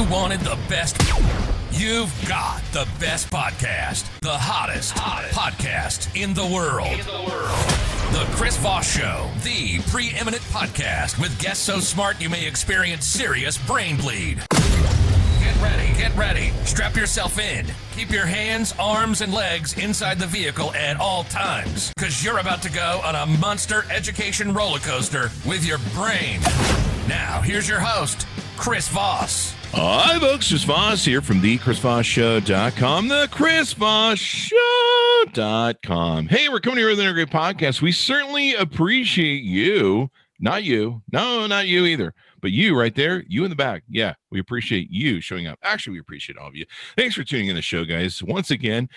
You wanted the best. You've got the best podcast. The hottest podcast in the world. The Chris Voss Show, the preeminent podcast with guests so smart you may experience serious brain bleed. Get ready. Strap yourself in. Keep your hands, arms, and legs inside the vehicle at all times, because you're about to go on a monster education roller coaster with your brain. Now, here's your host, Chris Voss. Hi, folks. Chris Voss here from the ChrisVossShow.com, the ChrisVossShow.com. Hey, we're coming here with another great podcast. We certainly appreciate you. Not you. No, not you either. But you right there, you in the back. Yeah, we appreciate you showing up. Actually, we appreciate all of you. Thanks for tuning in the show, guys. Once again,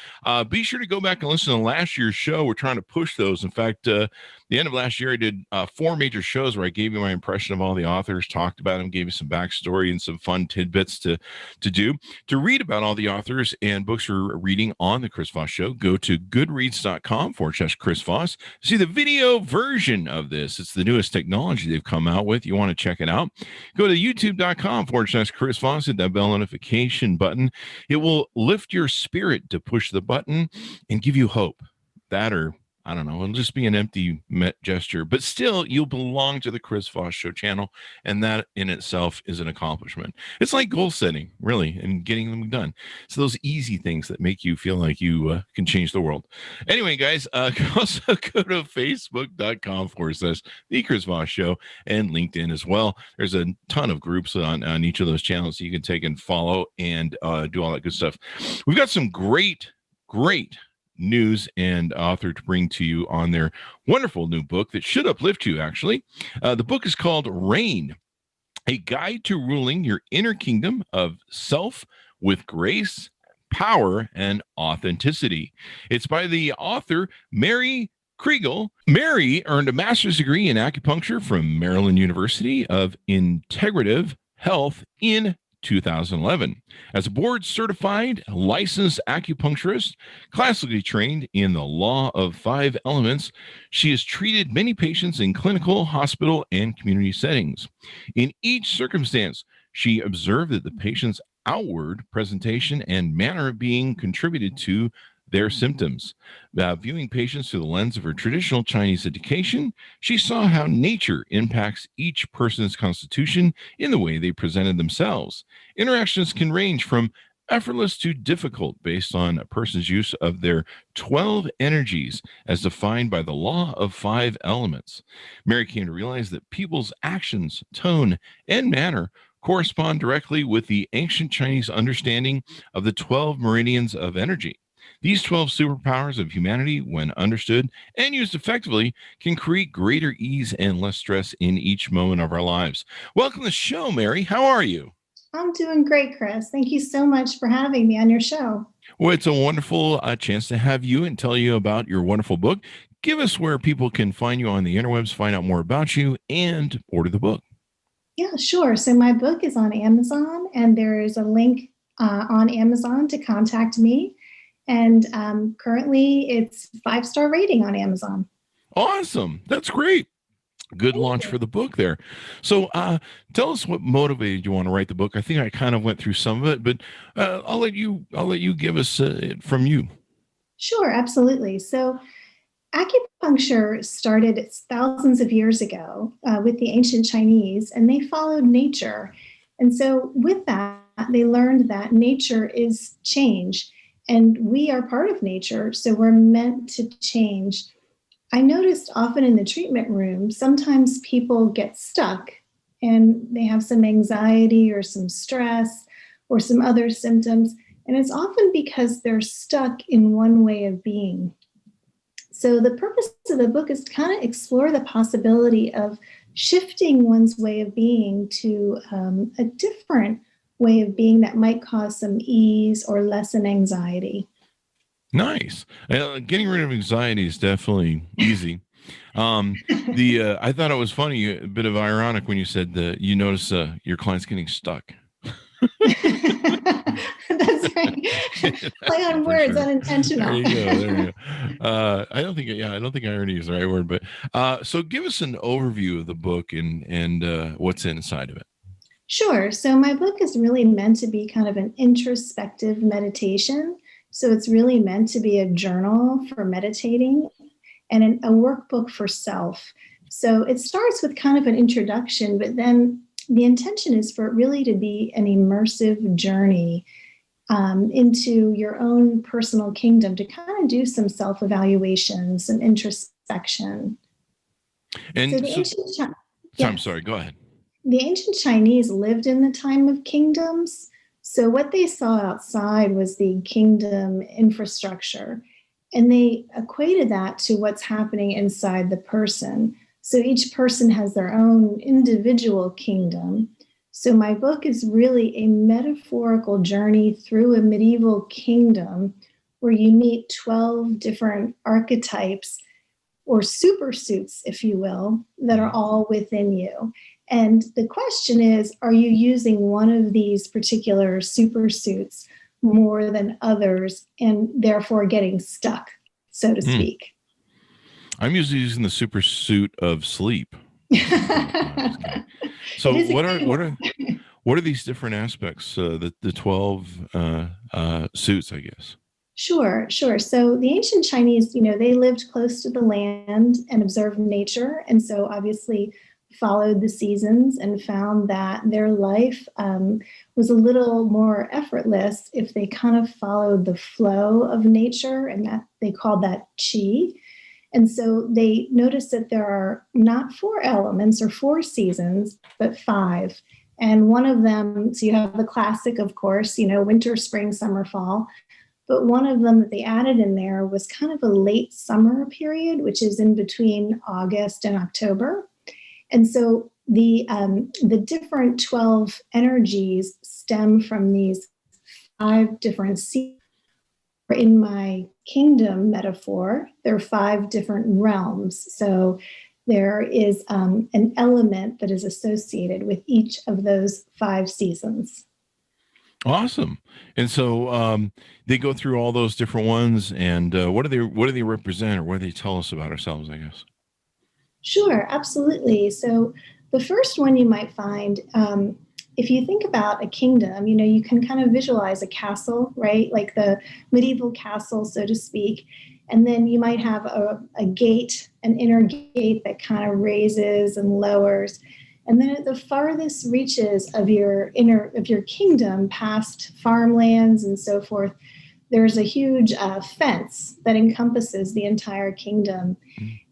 be sure to go back and listen to last year's show. We're trying to push those. In fact, the end of last year, I did 4 major shows where I gave you my impression of all the authors, talked about them, gave you some backstory and some fun tidbits to do. To read about all the authors and books we're reading on the Chris Voss Show, go to goodreads.com/Chris Voss. See the video version of this. It's the newest technology they've come out with. You want to check it out. Go to youtube.com/Chris Voss, hit that bell notification button. It will lift your spirit to push the button and give you hope. That, or I don't know, it'll just be an empty gesture, but still you'll belong to the Chris Voss Show channel, and that in itself is an accomplishment. It's like goal setting, really, and getting them done. So those easy things that make you feel like you can change the world. Anyway, guys, also go to facebook.com/the Chris Voss Show and LinkedIn as well. There's a ton of groups on each of those channels so you can take and follow and do all that good stuff. We've got some great news and author to bring to you on their wonderful new book that should uplift you, actually. The book is called Reign, A Guide to Ruling Your Inner Kingdom of Self with Grace, Power, and Authenticity. It's by the author, Mary Krygiel. Mary earned a master's degree in acupuncture from Maryland University of Integrative Health in 2011. As a board-certified licensed acupuncturist, classically trained in the law of 5 elements, she has treated many patients in clinical, hospital, and community settings. In each circumstance, she observed that the patient's outward presentation and manner of being contributed to their symptoms. Viewing patients through the lens of her traditional Chinese education, she saw how nature impacts each person's constitution in the way they presented themselves. Interactions can range from effortless to difficult based on a person's use of their 12 energies as defined by the law of 5 elements. Mary came to realize that people's actions, tone, and manner correspond directly with the ancient Chinese understanding of the 12 meridians of energy. These 12 superpowers of humanity, when understood and used effectively, can create greater ease and less stress in each moment of our lives. Welcome to the show, Mary. How are you? I'm doing great, Chris. Thank you so much for having me on your show. Well, it's a wonderful chance to have you and tell you about your wonderful book. Give us where people can find you on the interwebs, find out more about you, and order the book. Yeah, sure. So my book is on Amazon, and there is a link on Amazon to contact me. And currently it's 5-star rating on Amazon. Awesome. That's great. Good launch for the book there. So tell us what motivated you want to write the book. I think I kind of went through some of it, but I'll let you give us it from you. Sure, absolutely. So acupuncture started thousands of years ago with the ancient Chinese, and they followed nature. And so with that, they learned that nature is change. And we are part of nature, so we're meant to change. I noticed often in the treatment room, sometimes people get stuck and they have some anxiety or some stress or some other symptoms. And it's often because they're stuck in one way of being. So the purpose of the book is to kind of explore the possibility of shifting one's way of being to a different way of being that might cause some ease or lessen anxiety. Nice. Getting rid of anxiety is definitely easy. I thought it was funny, a bit of ironic when you said that you notice your client's getting stuck. That's right. Play on words, sure. Unintentional. There you go. I don't think irony is the right word, but so give us an overview of the book and what's inside of it. Sure. So my book is really meant to be kind of an introspective meditation. So it's really meant to be a journal for meditating and a workbook for self. So it starts with kind of an introduction, but then the intention is for it really to be an immersive journey into your own personal kingdom, to kind of do some self-evaluation, some introspection. And So the ancient I'm sorry, go ahead. The ancient Chinese lived in the time of kingdoms. So what they saw outside was the kingdom infrastructure, and they equated that to what's happening inside the person. So each person has their own individual kingdom. So my book is really a metaphorical journey through a medieval kingdom where you meet 12 different archetypes or supersuits, if you will, that are all within you. And the question is, are you using one of these particular supersuits more than others and therefore getting stuck, so to speak? I'm usually using the supersuit of sleep. So what are these different aspects, the 12 suits, I guess? Sure. So the ancient Chinese, they lived close to the land and observed nature. And so obviously followed the seasons and found that their life was a little more effortless if they kind of followed the flow of nature, and that they called that qi. And so they noticed that there are not 4 elements or 4 seasons, but 5. And one of them, so you have the classic, of course, winter, spring, summer, fall. But one of them that they added in there was kind of a late summer period, which is in between August and October. And so the different 12 energies stem from these 5 different seasons. In my kingdom metaphor, there are 5 different realms. So there is an element that is associated with each of those 5 seasons. Awesome. And so they go through all those different ones, and what do they represent, or what do they tell us about ourselves, I guess? Sure, absolutely. So the first one you might find, if you think about a kingdom, you can kind of visualize a castle, right? Like the medieval castle, so to speak. And then you might have a gate, an inner gate that kind of raises and lowers. And then at the farthest reaches of your kingdom, past farmlands and so forth, there's a huge fence that encompasses the entire kingdom.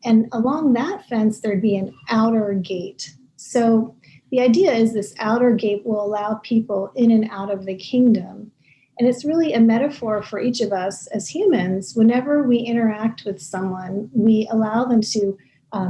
And along that fence, there'd be an outer gate. So the idea is this outer gate will allow people in and out of the kingdom. And it's really a metaphor for each of us as humans. Whenever we interact with someone, we allow them to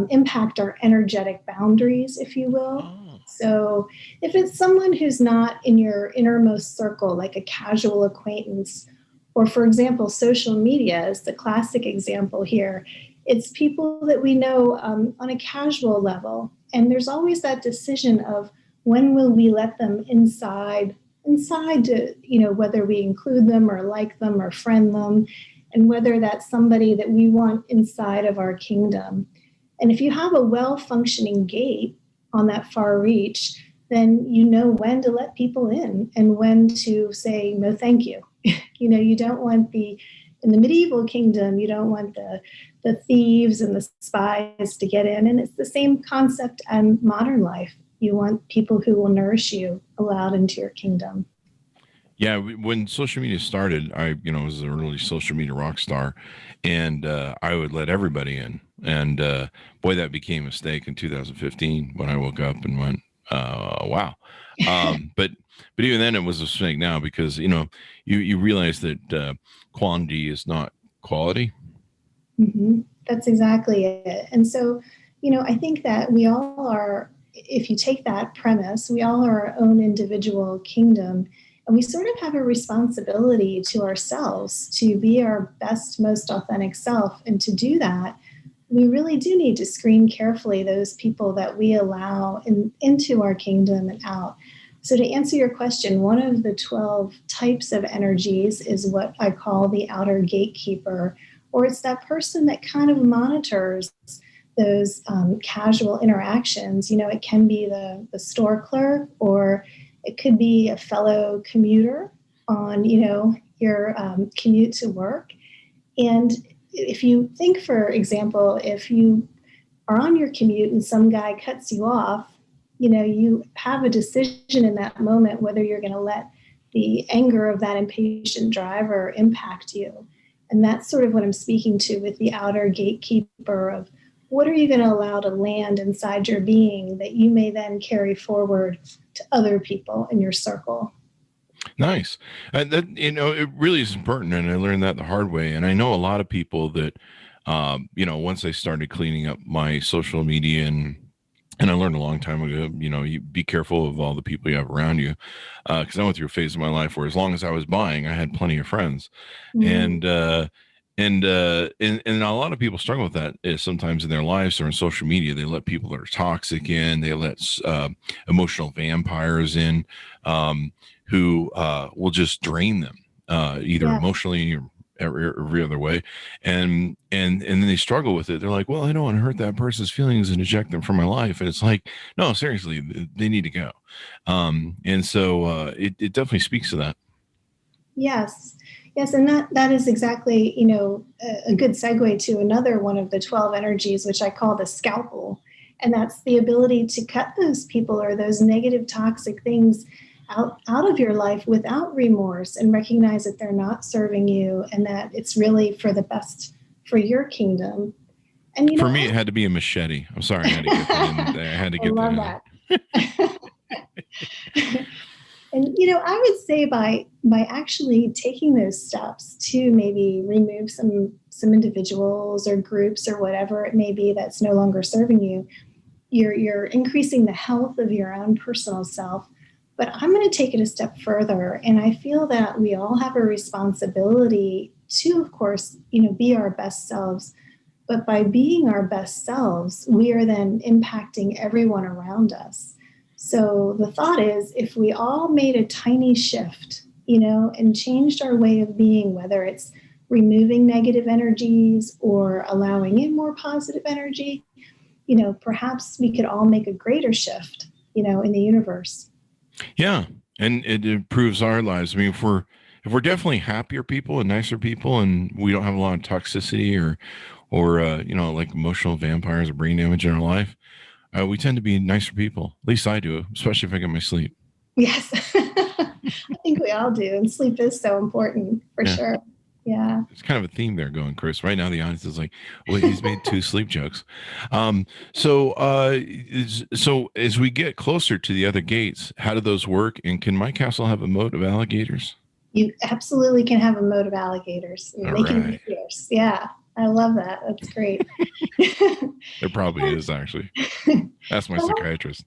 impact our energetic boundaries, if you will. So if it's someone who's not in your innermost circle, like a casual acquaintance, or for example, social media is the classic example here. It's people that we know on a casual level. And there's always that decision of when will we let them inside to, whether we include them or like them or friend them, and whether that's somebody that we want inside of our kingdom. And if you have a well-functioning gate on that far reach, then you know when to let people in and when to say, no, thank you. You don't want in the medieval kingdom, you don't want the thieves and the spies to get in. And it's the same concept in modern life. You want people who will nourish you allowed into your kingdom. Yeah, when social media started, I was an early social media rock star, and I would let everybody in. And boy, that became a mistake in 2015 when I woke up and went, wow. But even then, it was a mistake now, because you realize that quantity is not quality. Mm-hmm. That's exactly it. And so, I think that we all are, if you take that premise, we all are our own individual kingdom. And we sort of have a responsibility to ourselves to be our best, most authentic self. And to do that, we really do need to screen carefully those people that we allow into our kingdom and out. So to answer your question, one of the 12 types of energies is what I call the outer gatekeeper, or it's that person that kind of monitors those casual interactions. It can be the store clerk, or It could be a fellow commuter on, your commute to work. And if you think, for example, if you are on your commute and some guy cuts you off, you have a decision in that moment whether you're going to let the anger of that impatient driver impact you. And that's sort of what I'm speaking to with the outer gatekeeper of what are you going to allow to land inside your being that you may then carry forward to other people in your circle. Nice. That, it really is important. And I learned that the hard way. And I know a lot of people that, once I started cleaning up my social media and I learned a long time ago, you be careful of all the people you have around you. Cause I went through a phase of my life where as long as I was buying, I had plenty of friends. Mm-hmm. And a lot of people struggle with that is sometimes in their lives or in social media, they let people that are toxic in, they let emotional vampires in, who will just drain them, either emotionally or every other way. And then they struggle with it. They're like, well, I don't want to hurt that person's feelings and eject them from my life. And it's like, no, seriously, they need to go. And so it definitely speaks to that. Yes. And that is exactly, a good segue to another one of the 12 energies, which I call the scalpel. And that's the ability to cut those people or those negative, toxic things out of your life without remorse and recognize that they're not serving you and that it's really for the best for your kingdom. And for me, it had to be a machete. I'm sorry, I had to get that in. I had to get that. And, I would say by actually taking those steps to maybe remove some individuals or groups or whatever it may be that's no longer serving you, you're increasing the health of your own personal self. But I'm going to take it a step further. And I feel that we all have a responsibility to, of course, be our best selves. But by being our best selves, we are then impacting everyone around us. So the thought is, if we all made a tiny shift, and changed our way of being, whether it's removing negative energies or allowing in more positive energy, perhaps we could all make a greater shift, in the universe. Yeah. And it improves our lives. I mean, if we're definitely happier people and nicer people, and we don't have a lot of toxicity or like emotional vampires or brain damage in our life, we tend to be nicer people. At least I do, especially if I get my sleep. Yes. I think we all do. And sleep is so important for sure. Yeah. It's kind of a theme there going, Chris. Right now, the audience is like, well, he's made 2 sleep jokes. So as we get closer to the other gates, how do those work? And can my castle have a moat of alligators? You absolutely can have a moat of alligators. They can be fierce. Yeah. I love that. That's great. There probably is, actually. That's my psychiatrist.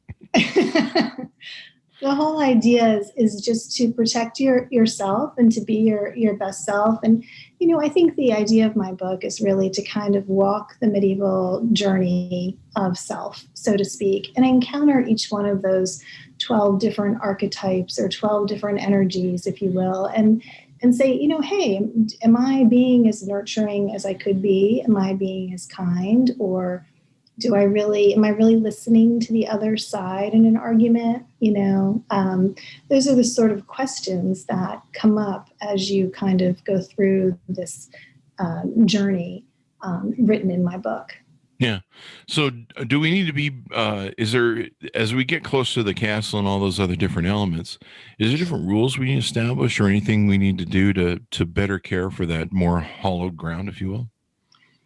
The whole idea is just to protect yourself and to be your best self. And, I think the idea of my book is really to kind of walk the medieval journey of self, so to speak, and encounter each one of those 12 different archetypes or 12 different energies, if you will, and say, hey, am I being as nurturing as I could be? Am I being as kind? Or am I really listening to the other side in an argument? Those are the sort of questions that come up as you kind of go through this journey written in my book. Yeah. So do we need to be, as we get close to the castle and all those other different elements, is there different rules we need to establish or anything we need to do to better care for that more hollowed ground, if you will?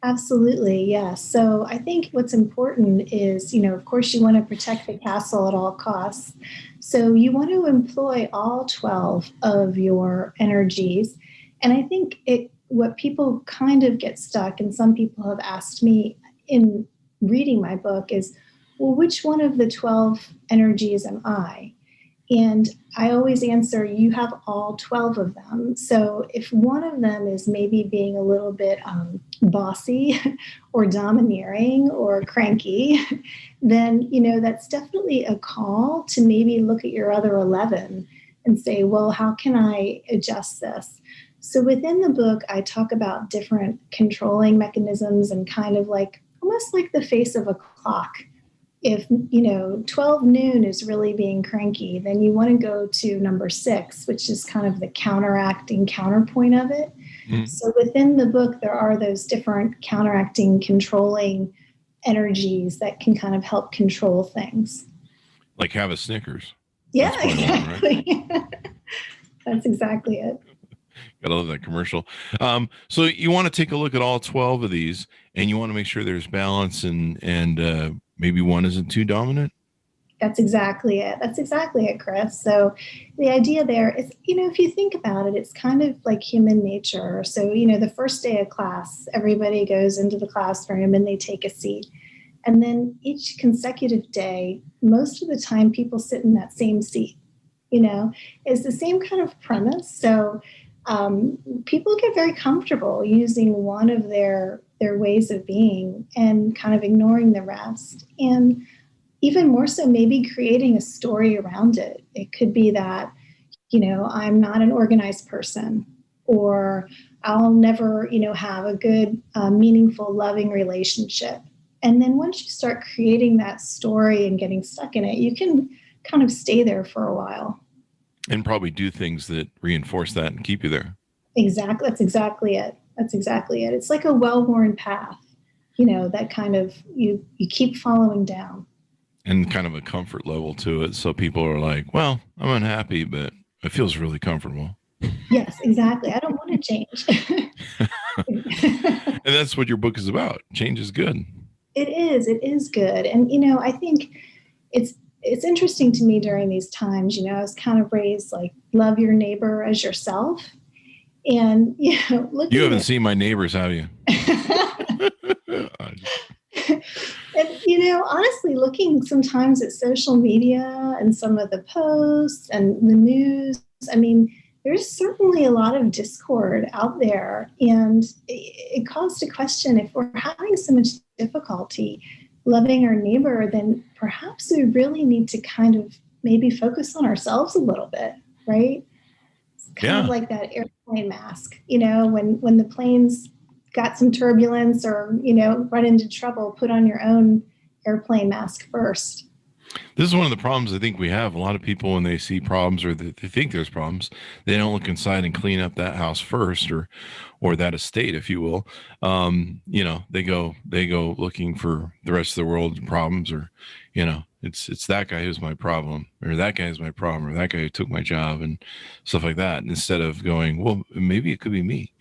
Absolutely. Yeah. So I think what's important is, of course, you want to protect the castle at all costs. So you want to employ all 12 of your energies. And I think what people kind of get stuck, and some people have asked me in reading my book is, well, which one of the 12 energies am I? And I always answer, you have all 12 of them. So if one of them is maybe being a little bit bossy or domineering or cranky, then, that's definitely a call to maybe look at your other 11 and say, well, how can I adjust this? So within the book, I talk about different controlling mechanisms and kind of like almost like the face of a clock. if 12 noon is really being cranky, then you want to go to number 6, which is kind of the counteracting counterpoint of it. Mm-hmm. So within the book, there are those different counteracting, controlling energies that can kind of help control things. Like have a Snickers. Yeah, exactly. Right? That's exactly it. Gotta love that commercial. So you want to take a look at all 12 of these, and you want to make sure there's balance, and maybe one isn't too dominant. That's exactly it. That's exactly it, Chris. So the idea there is, if you think about it, it's kind of like human nature. So, the first day of class, everybody goes into the classroom and they take a seat. And then each consecutive day, most of the time people sit in that same seat, it's the same kind of premise. So people get very comfortable using one of their ways of being and kind of ignoring the rest. And even more so, maybe creating a story around it. It could be that, I'm not an organized person, or I'll never, have a good, meaningful, loving relationship. And then once you start creating that story and getting stuck in it, you can kind of stay there for a while. And probably do things that reinforce that and keep you there. Exactly. That's exactly it. It's like a well-worn path, that kind of you keep following down. And kind of a comfort level to it. So people are like, well, I'm unhappy, but it feels really comfortable. Yes, exactly. I don't want to change. And that's what your book is about. Change is good. It is good. And, I think it's interesting to me during these times, I was kind of raised like, love your neighbor as yourself. And, you haven't seen my neighbors, have you? And, honestly, looking sometimes at social media and some of the posts and the news, I mean, there's certainly a lot of discord out there. And it calls to question, if we're having so much difficulty loving our neighbor, then perhaps we really need to kind of maybe focus on ourselves a little bit, right? It's kind of like that airplane mask, when the plane's got some turbulence or, run into trouble, put on your own airplane mask first. This is one of the problems I think we have. A lot of people, when they see problems or they think there's problems, they don't look inside and clean up that house first, or that estate, if you will. They go looking for the rest of the world's problems, or, it's that guy who's my problem, or that guy is my problem, or that guy who took my job and stuff like that. And instead of going, well, maybe it could be me.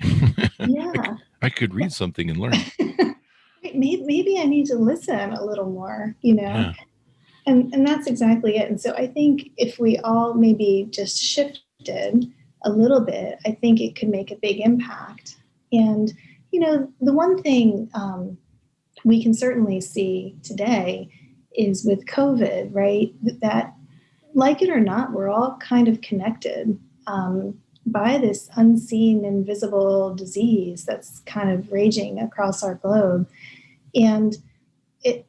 Yeah. I could read something and learn. Maybe I need to listen a little more, Yeah. And that's exactly it. And so I think if we all maybe just shifted a little bit, I think it could make a big impact. And, the one thing we can certainly see today is with COVID, right? That, like it or not, we're all kind of connected by this unseen, invisible disease that's kind of raging across our globe. And it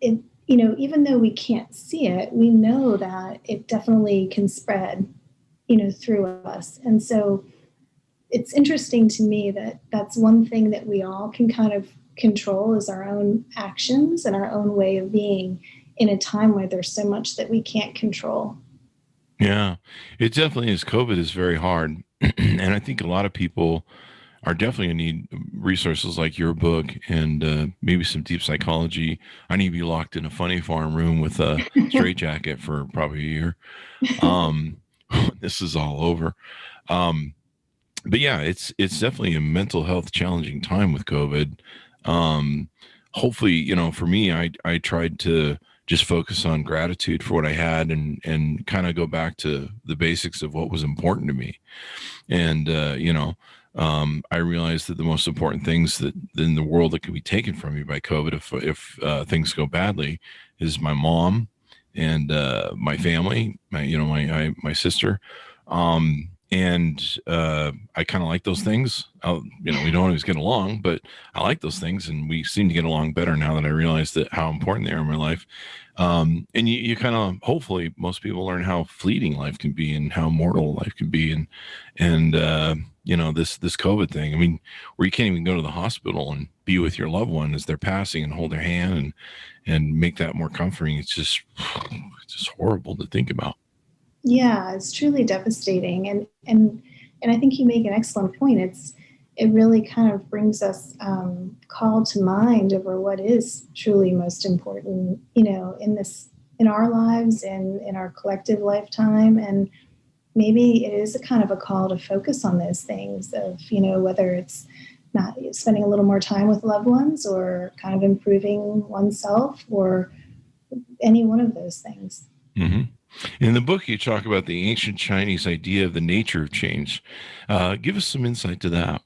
even though we can't see it, we know that it definitely can spread, through us. And so it's interesting to me that that's one thing that we all can kind of control, is our own actions and our own way of being in a time where there's so much that we can't control. Yeah, it definitely is. COVID is very hard. And I think a lot of people are definitely going to need resources like your book, and maybe some deep psychology. I need to be locked in a funny farm room with a straitjacket for probably a year. This is all over. But yeah, it's definitely a mental health challenging time with COVID. Hopefully, for me, I tried to just focus on gratitude for what I had, and kind of go back to the basics of what was important to me. And, I realized that the most important things that in the world that can be taken from me by COVID, if things go badly, is my mom and my family, my sister. And I kind of like those things. We don't always get along, but I like those things, and we seem to get along better now that I realize that how important they are in my life. And you kind of, hopefully, most people learn how fleeting life can be and how mortal life can be, and this COVID thing. I mean, where you can't even go to the hospital and be with your loved one as they're passing and hold their hand and make that more comforting. It's just horrible to think about. Yeah, it's truly devastating. And I think you make an excellent point. It really kind of brings us call to mind over what is truly most important, in our lives and in our collective lifetime. And maybe it is a kind of a call to focus on those things of, whether it's not spending a little more time with loved ones or kind of improving oneself or any one of those things. Mm-hmm. In the book, you talk about the ancient Chinese idea of the nature of change. Give us some insight to that.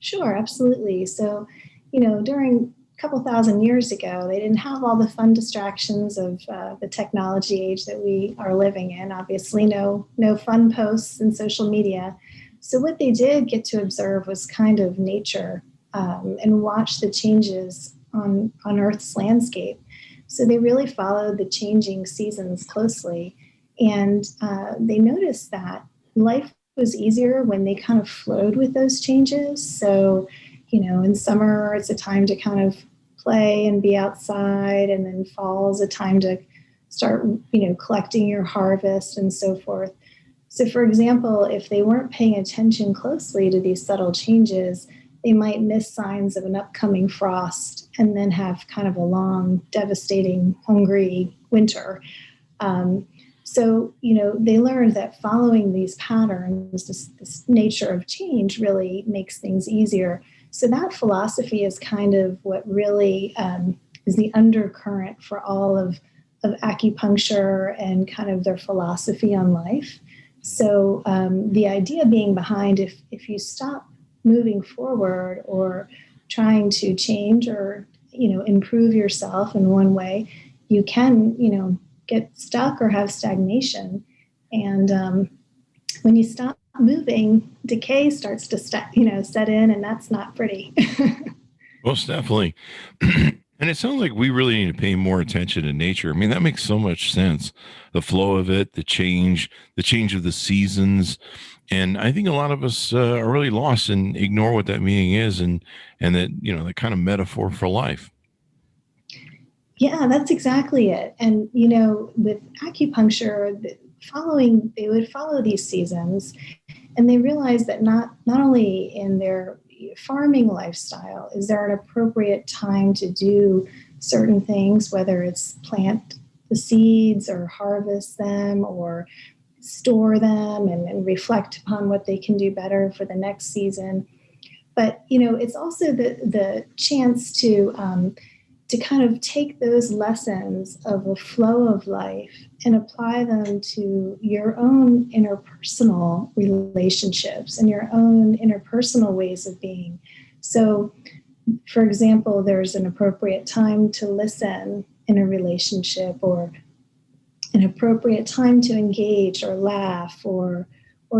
Sure, absolutely. So, during a couple thousand years ago, they didn't have all the fun distractions of the technology age that we are living in. Obviously, no fun posts and social media. So what they did get to observe was kind of nature and watch the changes on Earth's landscape. So they really followed the changing seasons closely. And they noticed that life was easier when they kind of flowed with those changes. So, in summer, it's a time to kind of play and be outside. And then fall is a time to start, collecting your harvest and so forth. So, for example, if they weren't paying attention closely to these subtle changes, they might miss signs of an upcoming frost and then have kind of a long, devastating, hungry winter. So, they learned that following these patterns, this nature of change really makes things easier. So that philosophy is kind of what really is the undercurrent for all of acupuncture and kind of their philosophy on life. So the idea being behind if you stop moving forward or trying to change or, improve yourself in one way, you can, get stuck or have stagnation. And when you stop moving, decay starts to set in, and that's not pretty. Most definitely. And it sounds like we really need to pay more attention to nature. I mean, that makes so much sense. The flow of it, the change of the seasons. And I think a lot of us are really lost and ignore what that meaning is and that, the kind of metaphor for life. Yeah, that's exactly it. And, with acupuncture, they would follow these seasons, and they realized that not only in their farming lifestyle is there an appropriate time to do certain things, whether it's plant the seeds or harvest them or store them and reflect upon what they can do better for the next season. But, it's also the chance to kind of take those lessons of a flow of life and apply them to your own interpersonal relationships and your own interpersonal ways of being. So, for example, there's an appropriate time to listen in a relationship or an appropriate time to engage or laugh or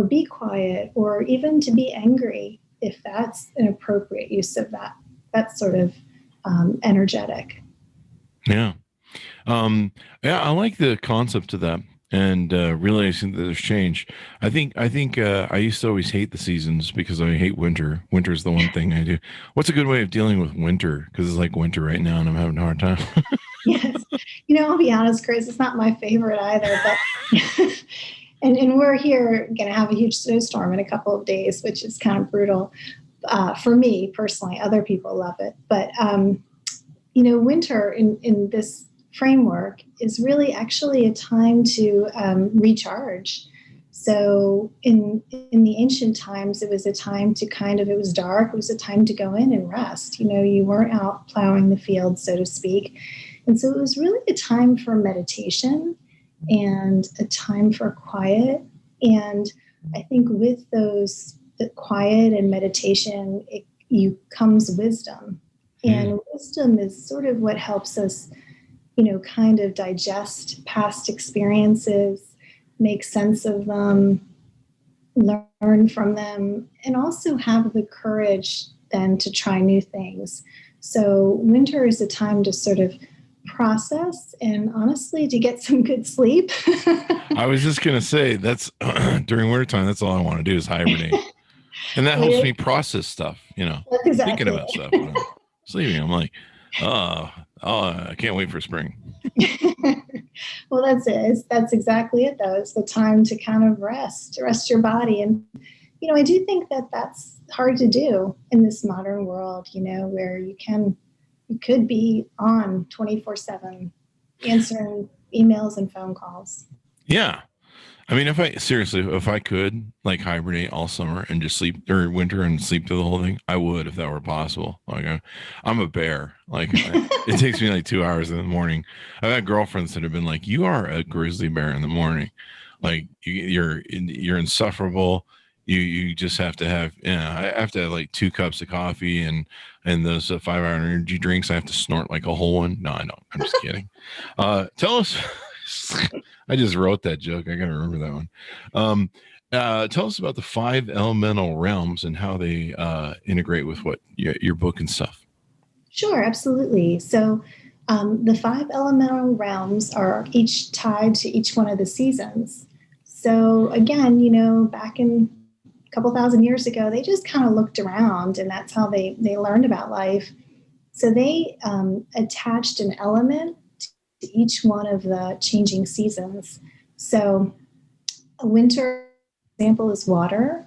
be quiet or even to be angry if that's an appropriate use of that sort of energetic. Yeah. I like the concept of that and realizing that there's change. I think I used to always hate the seasons because I hate winter. Winter is the one thing I do. What's a good way of dealing with winter? Because it's like winter right now and I'm having a hard time. Yes. I'll be honest, Chris, it's not my favorite either, but and we're here going to have a huge snowstorm in a couple of days, which is kind of brutal. For me personally, other people love it. But, winter in this framework is really actually a time to recharge. So in the ancient times, it was a time to it was dark. It was a time to go in and rest. You weren't out plowing the field, so to speak. And so it was really a time for meditation and a time for quiet. And I think with the quiet and meditation, comes wisdom. And wisdom is sort of what helps us, kind of digest past experiences, make sense of them, learn from them, and also have the courage then to try new things. So winter is a time to sort of process and honestly to get some good sleep. I was just going to say that's during wintertime, that's all I want to do is hibernate. And that helps me process stuff, That's exactly thinking about stuff. sleeping. I'm like, I can't wait for spring. Well, that's it. That's exactly it, though. It's the time to kind of rest your body. And, I do think that that's hard to do in this modern world, where you could be on 24/7 answering emails and phone calls. Yeah. I mean, if I could like hibernate all summer and just sleep or winter and sleep through the whole thing, I would if that were possible. Like I'm a bear. Like it takes me like 2 hours in the morning. I've had girlfriends that have been like, "You are a grizzly bear in the morning. Like you're insufferable. You just have to have. I have to have like 2 cups of coffee and those 5-hour energy drinks. I have to snort like a whole one. No, I don't. I'm just kidding. Tell us." I just wrote that joke. I gotta remember that one. Tell us about the 5 elemental realms and how they integrate with what your book and stuff. Sure, absolutely. So the 5 elemental realms are each tied to each one of the seasons. So again, back in a couple thousand years ago, they just kind of looked around, and that's how they learned about life. So they attached an element to each one of the changing seasons. So a winter example is water.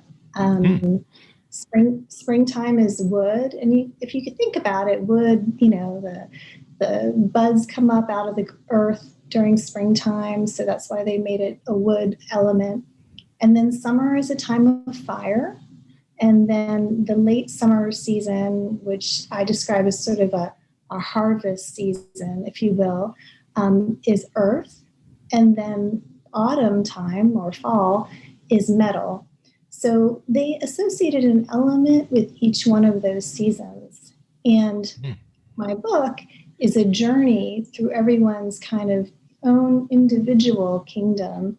Springtime is wood. And if you could think about it, wood, the buds come up out of the earth during springtime. So that's why they made it a wood element. And then summer is a time of fire. And then the late summer season, which I describe as sort of a harvest season, if you will, is earth. And then autumn time or fall is metal. So they associated an element with each one of those seasons. And my book is a journey through everyone's kind of own individual kingdom.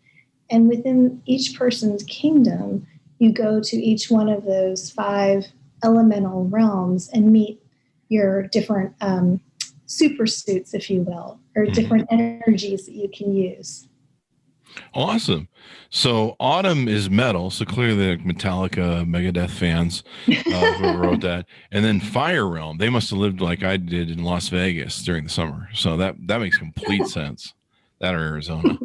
And within each person's kingdom, you go to each one of those 5 elemental realms and meet your different super suits, if you will, or different energies that you can use. Awesome. So autumn is metal. So clearly like Metallica, Megadeth fans who wrote that. And then fire realm, they must have lived like I did in Las Vegas during the summer. So that makes complete sense. That or Arizona.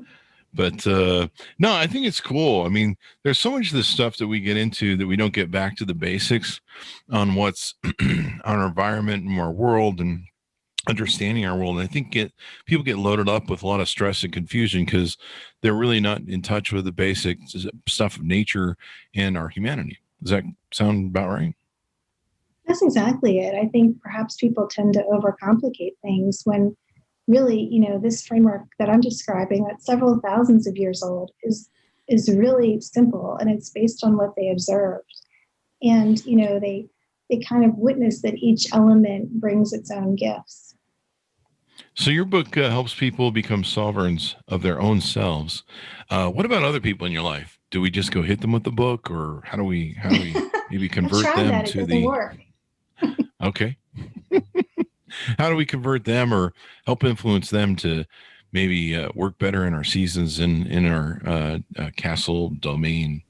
But no, I think it's cool. I mean, there's so much of this stuff that we get into that we don't get back to the basics on what's on our environment and our world and understanding our world. And I think people get loaded up with a lot of stress and confusion because they're really not in touch with the basic stuff of nature and our humanity. Does that sound about right? That's exactly it. I think perhaps people tend to overcomplicate things when really, this framework that I'm describing that's several thousands of years old is really simple, and it's based on what they observed. And, they kind of witness that each element brings its own gifts. So your book helps people become sovereigns of their own selves. What about other people in your life? Do we just go hit them with the book, or how do we maybe convert them to the work? Okay. How do we convert them or help influence them to maybe work better in our seasons in our castle domain?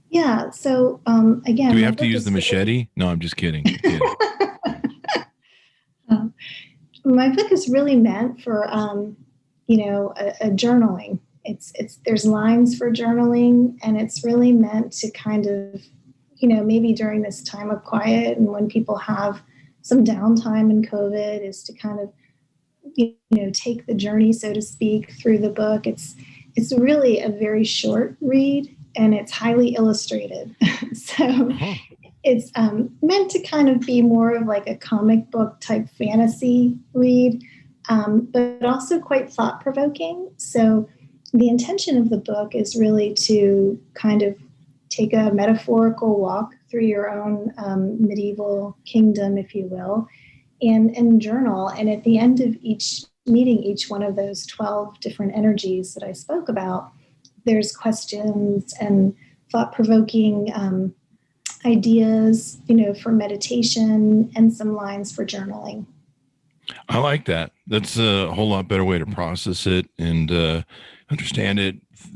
Yeah. So again, do we have to use the machete? No, I'm just kidding. My book is really meant for, a journaling. There's lines for journaling, and it's really meant to kind of, maybe during this time of quiet and when people have some downtime in COVID, is to kind of, take the journey, so to speak, through the book. It's really a very short read, and it's highly illustrated. So it's meant to kind of be more of like a comic book type fantasy read, but also quite thought-provoking. So the intention of the book is really to kind of take a metaphorical walk through your own medieval kingdom, if you will, and journal. And at the end of meeting each one of those 12 different energies that I spoke about, there's questions and thought-provoking ideas, for meditation, and some lines for journaling. I like that. That's a whole lot better way to process it and understand it,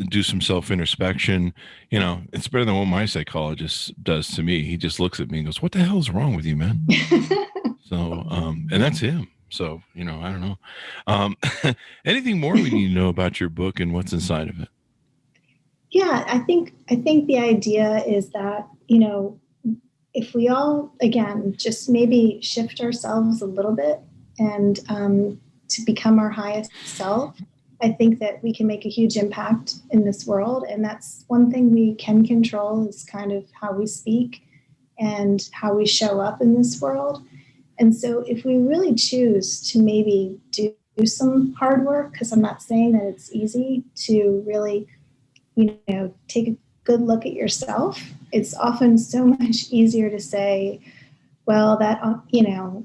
do some self-introspection. It's better than what my psychologist does to me. He just looks at me and goes, "What the hell is wrong with you, man?" So, and that's him. So, I don't know. Anything more we need to know about your book and what's inside of it? Yeah, I think the idea is that, if we all, again, just maybe shift ourselves a little bit and to become our highest self, I think that we can make a huge impact in this world. And that's one thing we can control, is kind of how we speak and how we show up in this world. And so if we really choose to maybe do some hard work, because I'm not saying that it's easy to really, take a good look at yourself, it's often so much easier to say, well, that,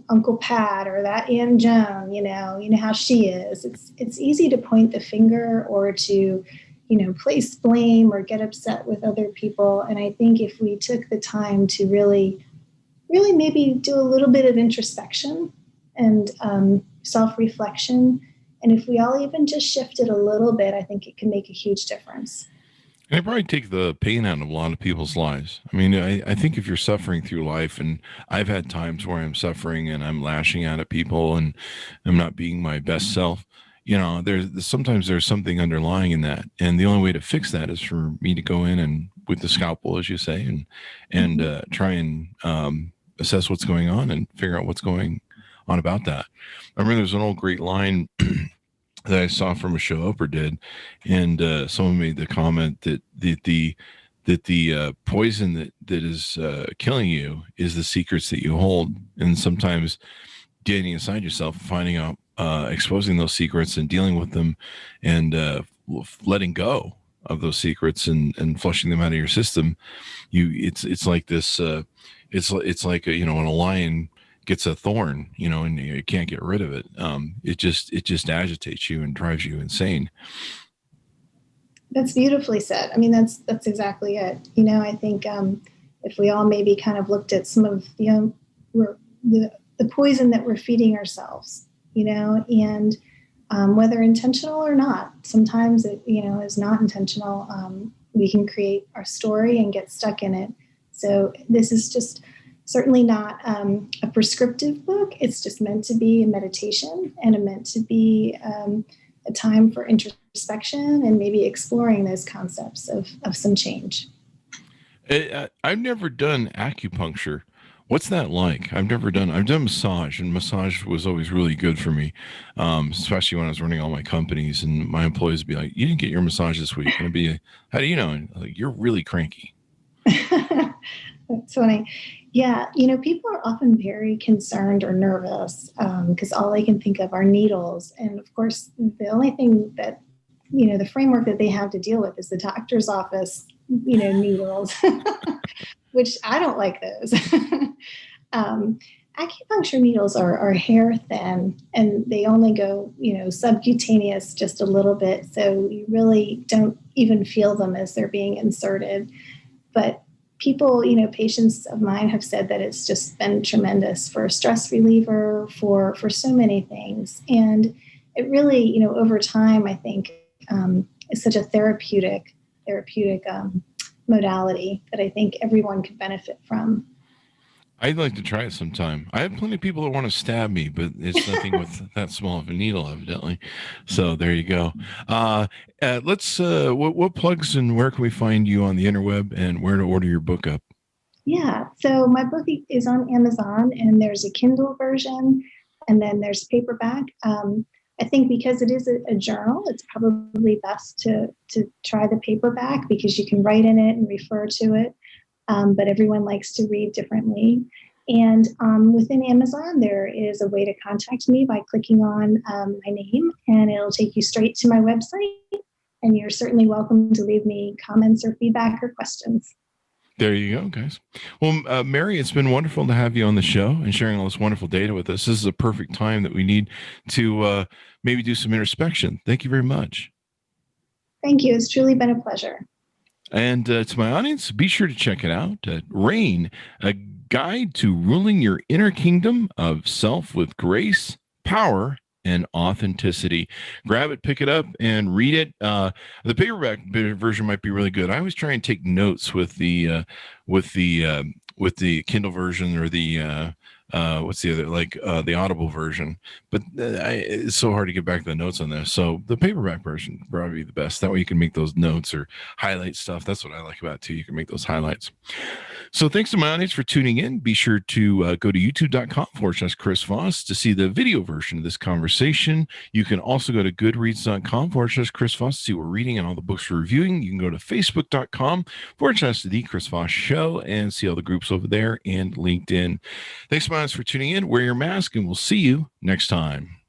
Uncle Pat or that Aunt Joan, you know how she is. It's easy to point the finger or to, place blame or get upset with other people. And I think if we took the time to really maybe do a little bit of introspection and self-reflection, and if we all even just shifted a little bit, I think it can make a huge difference. And it probably take the pain out of a lot of people's lives. I mean, I think if you're suffering through life, and I've had times where I'm suffering and I'm lashing out at people and I'm not being my best self, sometimes there's something underlying in that. And the only way to fix that is for me to go in and with the scalpel, as you say, and try and assess what's going on and figure out what's going on about that. I remember there's an old great line that I saw from a show Oprah did, and someone made the comment that the poison that is killing you is the secrets that you hold, and sometimes getting inside yourself, finding out, exposing those secrets and dealing with them, and letting go of those secrets and flushing them out of your system. It's like this. It's like when a lion gets a thorn, and you can't get rid of it. It just agitates you and drives you insane. That's beautifully said. I mean, that's exactly it. I think if we all maybe kind of looked at some of the poison that we're feeding ourselves, and whether intentional or not, sometimes it is not intentional. We can create our story and get stuck in it. So this is just certainly not a prescriptive book. It's just meant to be a meditation and meant to be a time for introspection and maybe exploring those concepts of some change. I've never done acupuncture. What's that like? I've done massage, and massage was always really good for me, especially when I was running all my companies, and my employees would be like, "You didn't get your massage this week." And I'd be like, "How do you know?" And like, "You're really cranky." That's funny. Yeah, people are often very concerned or nervous because all they can think of are needles. And of course, the only thing that, the framework that they have to deal with is the doctor's office, needles, which I don't like those. Acupuncture needles are hair thin, and they only go, subcutaneous just a little bit. So you really don't even feel them as they're being inserted. But people, patients of mine have said that it's just been tremendous for a stress reliever, for so many things. And it really, over time, I think is such a therapeutic modality that I think everyone could benefit from. I'd like to try it sometime. I have plenty of people that want to stab me, but it's nothing with that small of a needle, evidently. So there you go. Let's. What plugs and where can we find you on the interweb, and where to order your book up? Yeah, so my book is on Amazon, and there's a Kindle version, and then there's paperback. I think because it is a journal, it's probably best to try the paperback because you can write in it and refer to it. But everyone likes to read differently. And within Amazon, there is a way to contact me by clicking on my name, and it'll take you straight to my website. And you're certainly welcome to leave me comments or feedback or questions. There you go, guys. Well, Mary, it's been wonderful to have you on the show and sharing all this wonderful data with us. This is a perfect time that we need to maybe do some introspection. Thank you very much. Thank you. It's truly been a pleasure. And to my audience, be sure to check it out. Reign, a guide to ruling your inner kingdom of self with grace, power, and authenticity. Grab it, pick it up, and read it. The paperback version might be really good. I always try and take notes with the Kindle version or the what's the other, like the Audible version, but it's so hard to get back to the notes on this. So the paperback version probably the best. That way you can make those notes or highlight stuff. That's what I like about it too. You can make those highlights. So thanks to my audience for tuning in. Be sure to go to youtube.com/Chris Voss to see the video version of this conversation. You can also go to goodreads.com/Chris Voss to see what we're reading and all the books we're reviewing. You can go to facebook.com/The Chris Voss Show and see all the groups over there, and LinkedIn. Thanks so much for tuning in. Wear your mask, and we'll see you next time.